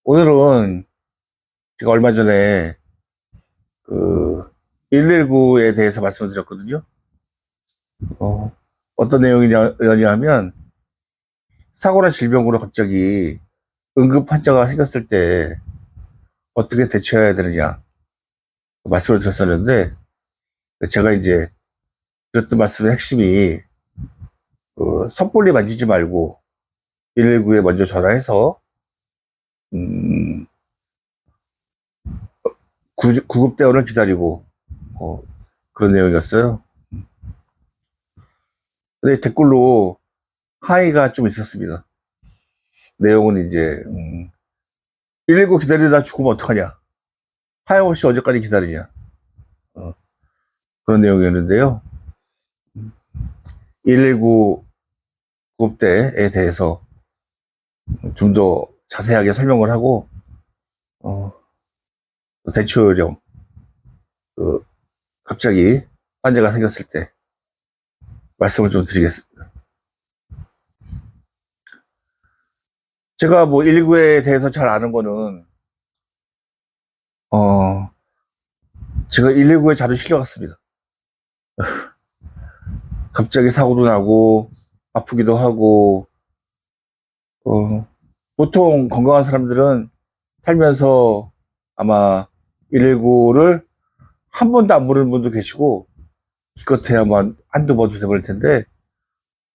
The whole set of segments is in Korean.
오늘은 제가 얼마 전에 그 119에 대해서 말씀을 드렸거든요. 어떤 내용이냐면 사고나 질병으로 갑자기 응급 환자가 생겼을 때 어떻게 대처해야 되느냐 말씀을 드렸었는데, 제가 이제 드렸던 말씀의 핵심이 섣불리 만지지 말고 119에 먼저 전화해서 음, 구급대원을 기다리고 그런 내용이었어요. 근데 댓글로 하이가 좀 있었습니다. 내용은 이제 119 기다리다 죽으면 어떡하냐, 하염없이 언제까지 기다리냐, 그런 내용이었는데요. 119 구급대에 대해서 좀 더 자세하게 설명을 하고 대처 요령, 갑자기 환자가 생겼을 때 말씀을 좀 드리겠습니다. 제가 뭐 119에 대해서 잘 아는 거는 제가 119에 자주 실려갔습니다. 갑자기 사고도 나고 아프기도 하고, 보통 건강한 사람들은 살면서 아마 119를 한 번도 안 부르는 분도 계시고, 기껏해야만 한두 번 두세 번일 텐데,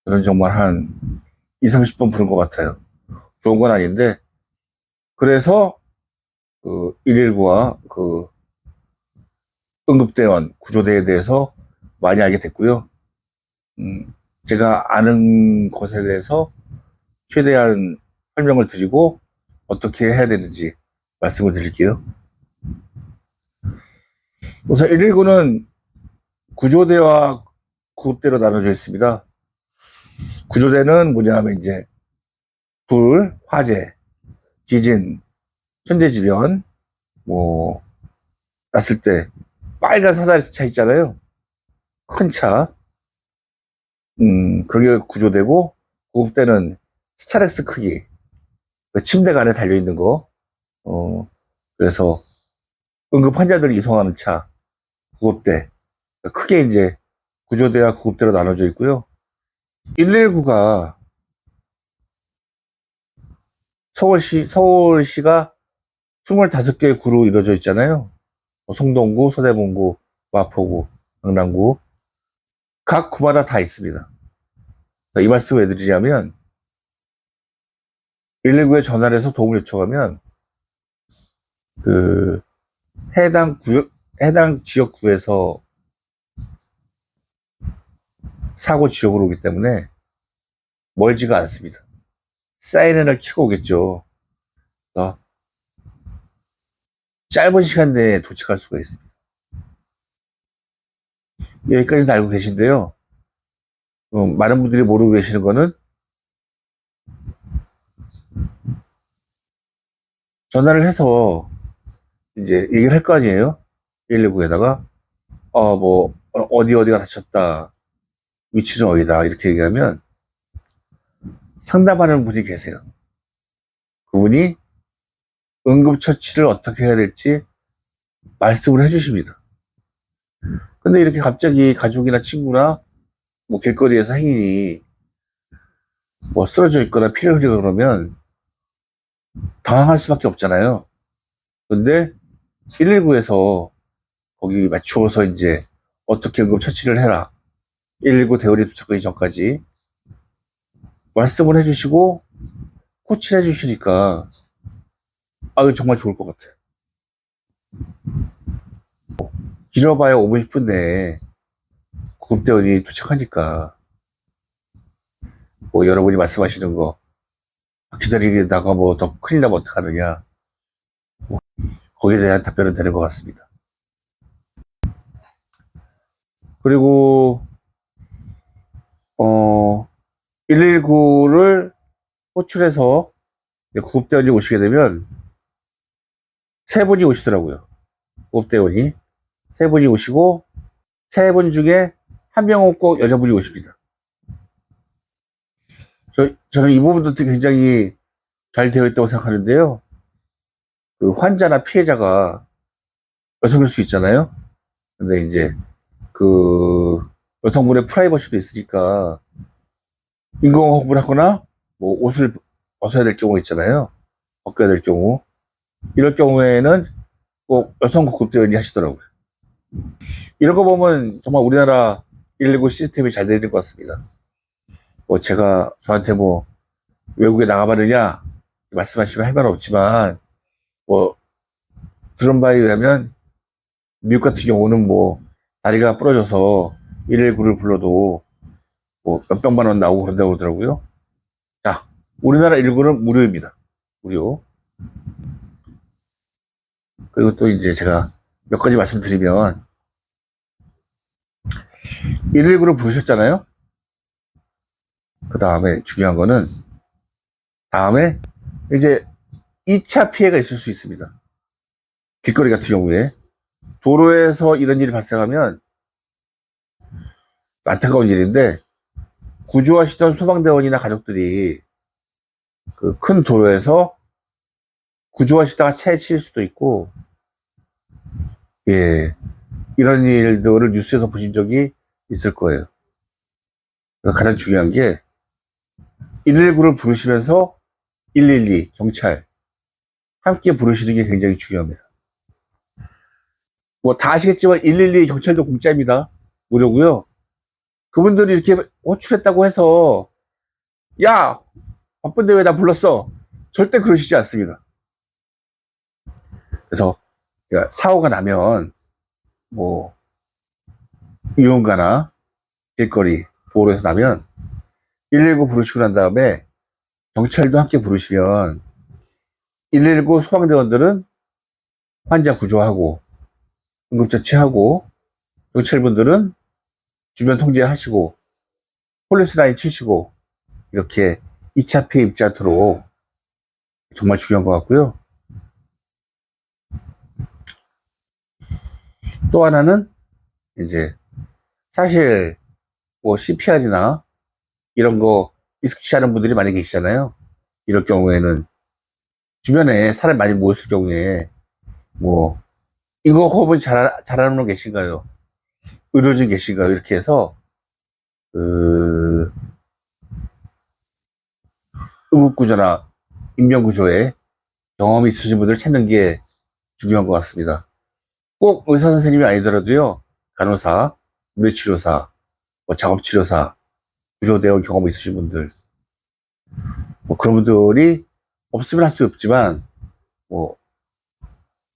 저는 정말 한 20, 30번 부른 것 같아요. 좋은 건 아닌데, 그래서 119와 응급대원, 구조대에 대해서 많이 알게 됐고요. 제가 아는 것에 대해서 최대한 설명을 드리고 어떻게 해야 되는지 말씀을 드릴게요. 우선 119는 구조대와 구급대로 나눠져 있습니다. 구조대는 뭐냐면 이제 불, 화재, 지진, 천재지변 뭐 났을 때 빨간 사다리 차 있잖아요. 큰 차. 그게 구조대고, 구급대는 스타렉스 크기, 침대가 안에 달려있는 거. 그래서 응급 환자들이 이송하는 차, 구급대. 크게 이제 구조대와 구급대로 나눠져 있고요. 119가 서울시가 25개의 구로 이루어져 있잖아요. 송동구, 서대문구, 마포구, 강남구. 각 구마다 다 있습니다. 이 말씀을 왜 드리냐면, 119에 전화를 해서 도움을 요청하면 그 해당 지역구에서 사고 지역으로 오기 때문에 멀지가 않습니다. 사이렌을 켜고 오겠죠. 짧은 시간 내에 도착할 수가 있습니다. 여기까지는 알고 계신데요. 많은 분들이 모르고 계시는 거는, 전화를 해서 이제 얘기를 할 거 아니에요. 119에다가 어디가 다쳤다, 위치는 어디다, 이렇게 얘기하면 상담하는 분이 계세요. 그분이 응급처치를 어떻게 해야 될지 말씀을 해주십니다. 근데 이렇게 갑자기 가족이나 친구나 뭐 길거리에서 행인이 뭐 쓰러져 있거나 피를 흘리고 그러면 당황할 수밖에 없잖아요. 근데 119에서 거기 맞추어서 이제 어떻게 응급처치를 해라, 119 대원이 도착하기 전까지 말씀을 해주시고 코치를 해주시니까 정말 좋을 것 같아요. 길어봐야 5분 10분 내에 구급대원이 도착하니까 뭐 여러분이 말씀하시는 거 기다리다가 뭐 더 큰일 나면 어떡하느냐, 거기에 대한 답변은 되는 것 같습니다. 그리고 119를 호출해서 구급대원이 오시게 되면 세 분이 오시더라고요. 구급대원이 세 분이 오시고, 세 분 중에 한 명은 꼭 여자분이 오십니다. 저는 이 부분도 굉장히 잘 되어 있다고 생각하는데요. 그 환자나 피해자가 여성일 수 있잖아요. 근데 이제 그 여성분의 프라이버시도 있으니까 인공호흡을 하거나 뭐 옷을 벗어야 될 경우 있잖아요. 벗겨야 될 경우. 이럴 경우에는 꼭 여성 구급대원이 하시더라고요. 이런 거 보면 정말 우리나라 119 시스템이 잘 되어 있는 것 같습니다. 뭐 제가 저한테 뭐 외국에 나가봤느냐 말씀하시면 할 말은 없지만 뭐 들은 바에 의하면 미국 같은 경우는 뭐 다리가 부러져서 119를 불러도 뭐 몇백만 원 나오고 그런다고 그러더라고요. 자, 우리나라 119는 무료입니다. 무료. 그리고 또 이제 제가 몇 가지 말씀드리면 119를 부르셨잖아요. 그 다음에 중요한 거는 다음에 이제 2차 피해가 있을 수 있습니다. 길거리 같은 경우에 도로에서 이런 일이 발생하면 안타까운 일인데 구조하시던 소방대원이나 가족들이 그 큰 도로에서 구조하시다가 차에 치일 수도 있고, 예, 이런 일들을 뉴스에서 보신 적이 있을 거예요. 가장 중요한 게 119를 부르시면서 112 경찰 함께 부르시는 게 굉장히 중요합니다. 뭐 다 아시겠지만 112 경찰도 공짜입니다. 무료고요. 그분들이 이렇게 호출했다고 해서 야 바쁜데 왜 나 불렀어? 절대 그러시지 않습니다. 그래서 사고가 나면 뭐 유흥가나 길거리 도로에서 나면 119 부르시고 난 다음에 경찰도 함께 부르시면 119 소방대원들은 환자 구조하고 응급처치하고 경찰분들은 주변 통제하시고 폴리스라인 치시고 이렇게 2차 피해 입지 않도록 정말 중요한 것 같고요. 또 하나는 이제 사실 뭐 CPR이나 이런 거 익숙치 않은 분들이 많이 계시잖아요. 이럴 경우에는 주변에 사람 많이 모였을 경우에 뭐 이거 호흡을 잘하는 분 계신가요? 의료진 계신가요? 이렇게 해서 그 응급구조나 인명구조에 경험이 있으신 분들 찾는 게 중요한 것 같습니다. 꼭 의사 선생님이 아니더라도요. 간호사, 물리치료사, 뭐 작업치료사, 구조대원 경험이 있으신 분들 뭐 그런 분들이 없으면 할 수 없지만 뭐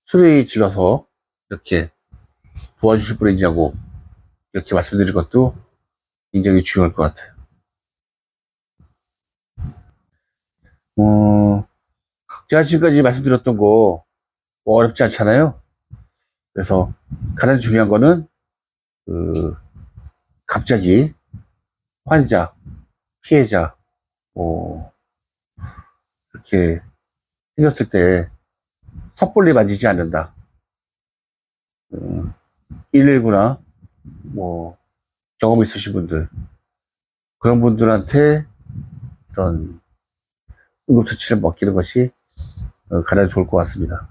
소리 질러서 이렇게 도와주실 분이 있냐고 이렇게 말씀드릴 것도 굉장히 중요할 것 같아요. 제가 지금까지 말씀드렸던 거뭐 어렵지 않잖아요. 그래서 가장 중요한 거는 그 갑자기 환자, 피해자 뭐 이렇게 생겼을 때 섣불리 만지지 않는다. 119나 뭐 경험 있으신 분들 그런 분들한테 이런 응급처치를 맡기는 것이 가장 좋을 것 같습니다.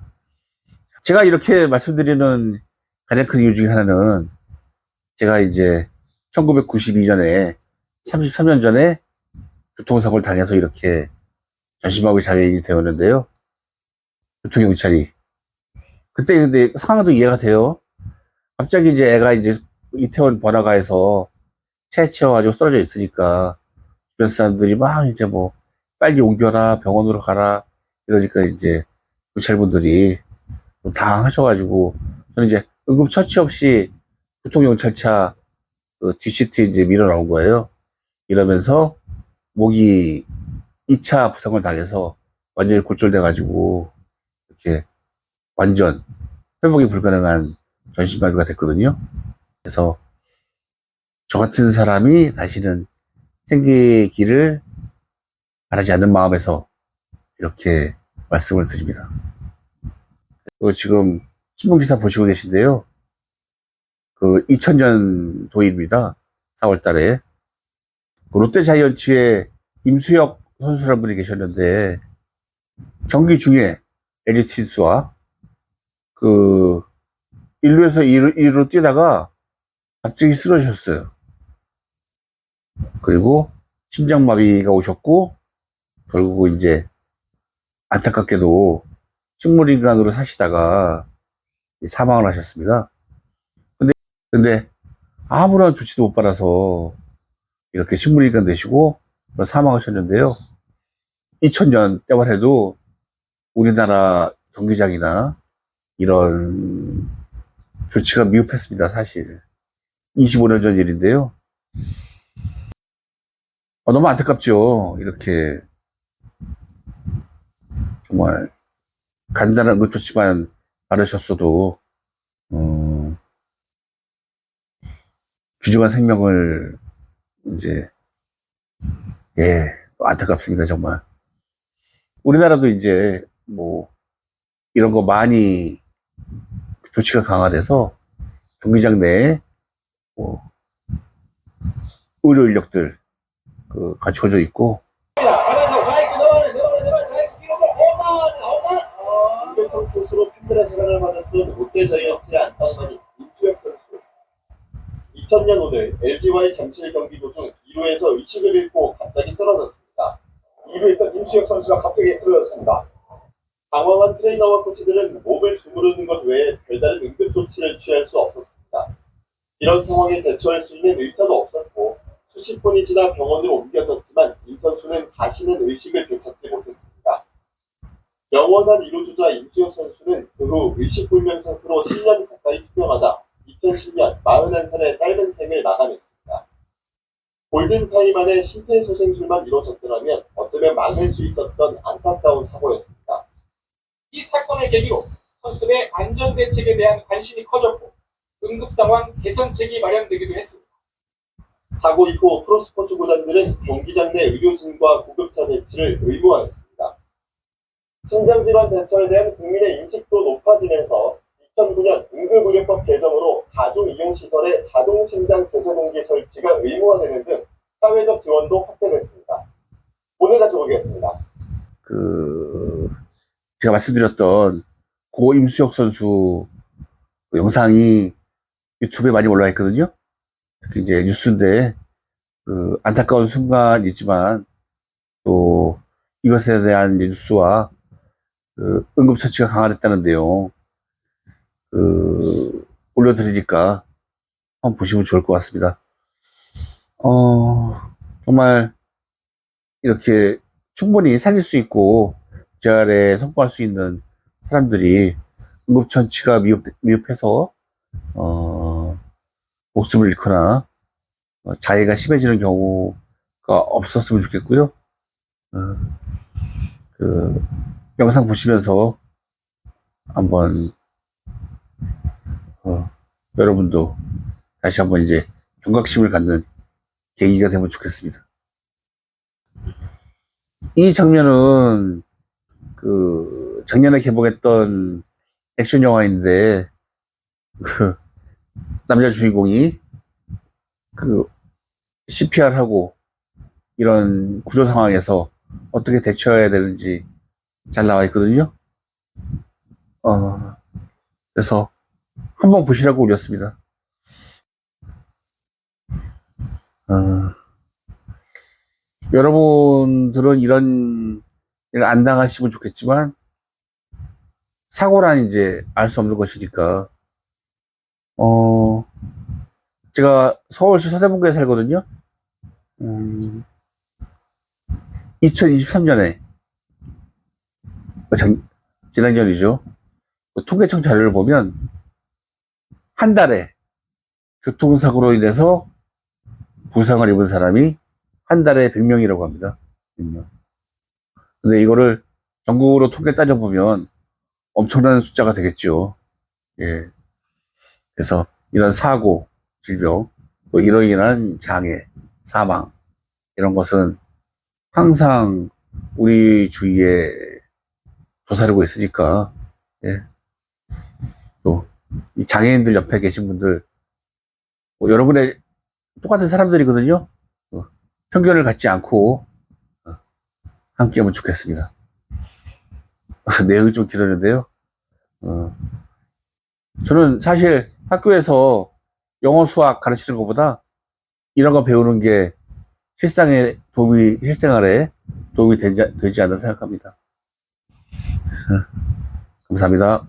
제가 이렇게 말씀드리는 가장 큰 이유 중에 하나는 제가 이제 1992년에 33년 전에 교통사고를 당해서 이렇게 전신마비 장애인이 되었는데요. 교통경찰이. 그때 근데 상황도 이해가 돼요. 갑자기 이제 애가 이제 이태원 번화가에서 차에 치여가지고 쓰러져 있으니까 주변 사람들이 막 이제 뭐 빨리 옮겨라 병원으로 가라 이러니까 이제 경찰분들이 당황하셔가지고 저는 이제 응급처치 없이 교통경찰차 그 뒷시트에 이제 밀어 나온 거예요. 이러면서 목이 2차 부상을 당해서 완전히 골절돼가지고 이렇게 완전 회복이 불가능한 전신마비가 됐거든요. 그래서 저 같은 사람이 다시는 생기기를 바라지 않는 마음에서 이렇게 말씀을 드립니다. 지금 신문기사 보시고 계신데요. 그 2000년 도입니다. 4월 달에. 그 롯데자이언츠의 임수혁 선수라는 분이 계셨는데 경기 중에 LG 트윈스와 그 1루에서 2루로 뛰다가 갑자기 쓰러지셨어요. 그리고 심장마비가 오셨고 결국 이제 안타깝게도 식물인간으로 사시다가 사망을 하셨습니다. 근데 아무런 조치도 못 받아서 이렇게 식물인간 되시고 사망하셨는데요. 2000년 때만 해도 우리나라 경기장이나 이런 조치가 미흡했습니다, 사실. 25년 전 일인데요. 너무 안타깝죠. 이렇게 정말 간단한 응급조치만 바르셨어도 귀중한 생명을 이제 안타깝습니다, 정말. 우리나라도 이제 뭐 이런 거 많이 조치가 강화돼서 경기장 내에 뭐 의료 인력들 갖춰져 있고 투수로 팬들의 사랑을 받았던 롯데자이언츠의 안타까운 임수혁 선수. 2000년 오늘 LG와의 잠실 경기 도중 2루에서 의식을 잃고 갑자기 쓰러졌습니다. 2루에 있던 임수혁 선수가 갑자기 쓰러졌습니다. 당황한 트레이너와 코치들은 몸을 주무르는 것 외에 별다른 응급조치를 취할 수 없었습니다. 이런 상황에 대처할 수 있는 의사도 없었고 수십 분이 지나 병원으로 옮겨졌지만 임 선수는 다시는 의식을 되찾지 못했습니다. 영원한 2루주자 임수혁 선수는 그 후 의식불명 상태로 10년 가까이 투병하다 2010년 41살의 짧은 생을 마감했습니다. 골든타임 안에 심폐소생술만 이루어졌더라면 어쩌면 막을 수 있었던 안타까운 사고였습니다. 이 사건을 계기로 선수들의 안전대책에 대한 관심이 커졌고 응급상황 개선책이 마련되기도 했습니다. 사고 이후 프로스포츠 구단들은 경기장 내 의료진과 구급차 배치를 의무화했습니다. 심장질환 대처에 대한 국민의 인식도 높아지면서 2009년 응급의료법 개정으로 가중이용시설에 자동심장 제세동기 설치가 의무화되는 등 사회적 지원도 확대됐습니다. 오늘 가져보겠습니다. 제가 말씀드렸던 고 임수혁 선수 영상이 유튜브에 많이 올라와 있거든요. 특히 이제 뉴스인데 안타까운 순간이지만 또 이것에 대한 뉴스와 응급처치가 강화됐다는 내용 올려드리니까 한번 보시면 좋을 것 같습니다. 정말 이렇게 충분히 살릴 수 있고 재활에 성공할 수 있는 사람들이 응급처치가 미흡해서 목숨을 잃거나 자해가 심해지는 경우가 없었으면 좋겠고요. 영상 보시면서 한번 여러분도 다시 한번 이제 경각심을 갖는 계기가 되면 좋겠습니다. 이 장면은 작년에 개봉했던 액션 영화인데 남자 주인공이 CPR 하고 이런 구조 상황에서 어떻게 대처해야 되는지 잘 나와 있거든요. 그래서 한번 보시라고 올렸습니다. 여러분들은 이런 일 안 당하시면 좋겠지만 사고란 이제 알 수 없는 것이니까 제가 서울시 서대문구에 살거든요. 2023년에 지난년이죠. 통계청 자료를 보면 한 달에 교통사고로 인해서 부상을 입은 사람이 한 달에 100명이라고 합니다. 100명. 근데 이거를 전국으로 통계 따져보면 엄청난 숫자가 되겠죠. 예. 그래서 이런 사고, 질병, 또 이로 인한 장애, 사망, 이런 것은 항상 우리 주위에 도사리고 있으니까, 예. 또, 이 장애인들 옆에 계신 분들, 여러분의 똑같은 사람들이거든요. 편견을 갖지 않고, 함께 하면 좋겠습니다. 내용이 좀 길었는데요. 저는 사실 학교에서 영어, 수학 가르치는 것보다 이런 거 배우는 게 실생활에 도움이 되지 않나 생각합니다. 감사합니다.